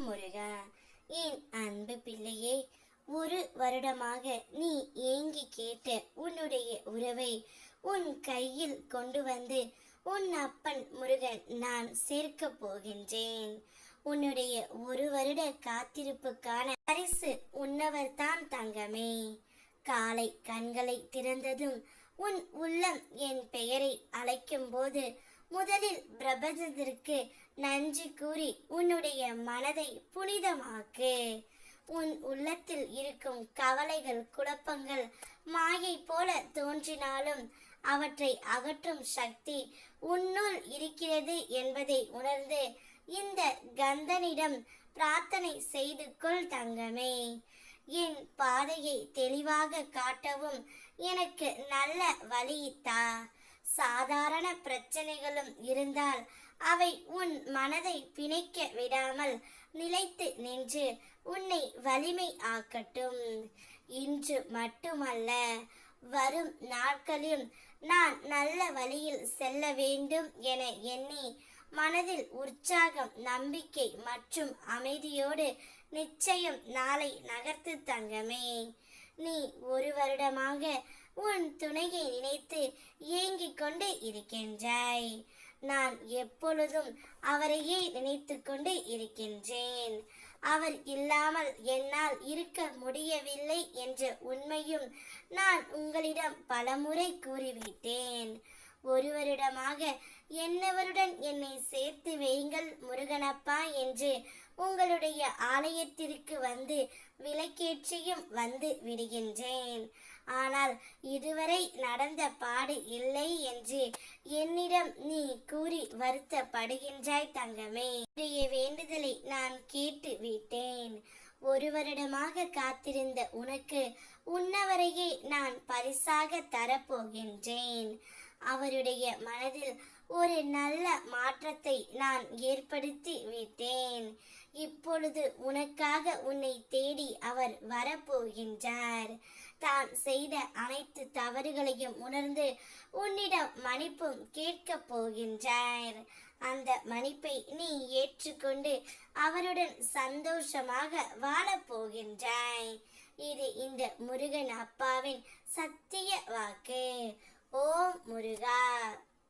முருகா. என் அன்பு பிள்ளையே, ஒரு வருடமாக நீ ஏங்கி கேட்ட உன்னுடைய உறவை உன் கையில் கொண்டு வந்து உன் அப்பன் முருகன் நான் சேர்க்க போகின்றேன். உன்னுடைய ஒரு வருட காத்திருப்புக்கான பரிசு உன்னவர்தான் தங்கமே. காலை கண்களை திறந்ததும் உன் உள்ளம் என் பெயரை அழைக்கும் போது முதலில் பிரபஞ்சத்திற்கு நன்றி கூறி உன்னுடைய மனதை புனிதமாக்கு. உன் உள்ளத்தில் இருக்கும் கவலைகள், குழப்பங்கள் மாயை போல தோன்றினாலும் அவற்றை அகற்றும் சக்தி உன்னுள் இருக்கிறது என்பதை உணர்ந்து இந்த கந்தனிடம் பிரார்த்தனை செய்து கொள் தங்கமே. என் பாதையை தெளிவாக காட்டவும் எனக்கு நல்ல வழியித்தா. சாதாரண பிரச்சனைகளும் இருந்தால் அவை உன் மனதை பிணைக்க விடாமல் நிலைத்து நின்று உன்னை வலிமை ஆக்கட்டும். இன்று மட்டுமல்ல, வரும் நாட்களிலும் நான் நல்ல வழியில் செல்ல வேண்டும் என எண்ணி மனதில் உற்சாகம், நம்பிக்கை மற்றும் அமைதியோடு நிச்சயம் நாளை நகர்த்து தங்கமே. நீ ஒரு வருடமாக உன் துணையை நினைத்து ஏங்கிக் கொண்டு இருக்கின்றாய். நான் எப்பொழுதும் அவரையே நினைத்து கொண்டு இருக்கின்றேன். அவர் இல்லாமல் என்னால் இருக்க முடியவில்லை என்ற உண்மையும் நான் உங்களிடம் பலமுறை கூறிவிட்டேன். ஒரு வருடமாக என்னவருடன் என்னை சேர்த்து வையுங்கள் முருகனப்பா என்று உங்களுடைய ஆலயத்திற்கு வந்து விளக்கேற்றியும் வந்து விடுகின்றேன். ஆனால் இதுவரை நடந்த பாடு இல்லை என்று என்னிடம் நீ கூறி வருத்தப்படுகின்றாய் தங்கமே. உன்னுடைய வேண்டுதலை நான் கேட்டு விட்டேன். ஒரு வருடமாக காத்திருந்த உனக்கு உன்னவரையே நான் பரிசாக தரப்போகின்றேன். அவருடைய மனதில் ஒரு நல்ல மாற்றத்தை நான் ஏற்படுத்தி விட்டேன். இப்பொழுது உனக்காக உன்னை தேடி அவர் வரப்போகின்றார். தான் செய்த அனைத்து தவறுகளையும் உணர்ந்து உன்னிடம் மன்னிப்பும் கேட்கப் போகின்றார். அந்த மன்னிப்பை நீ ஏற்றுக்கொண்டு அவருடன் சந்தோஷமாக வாழப் போகின்றாய். இது இந்த முருகன் அப்பாவின் சத்திய வாக்கு. ஓம் முருகா.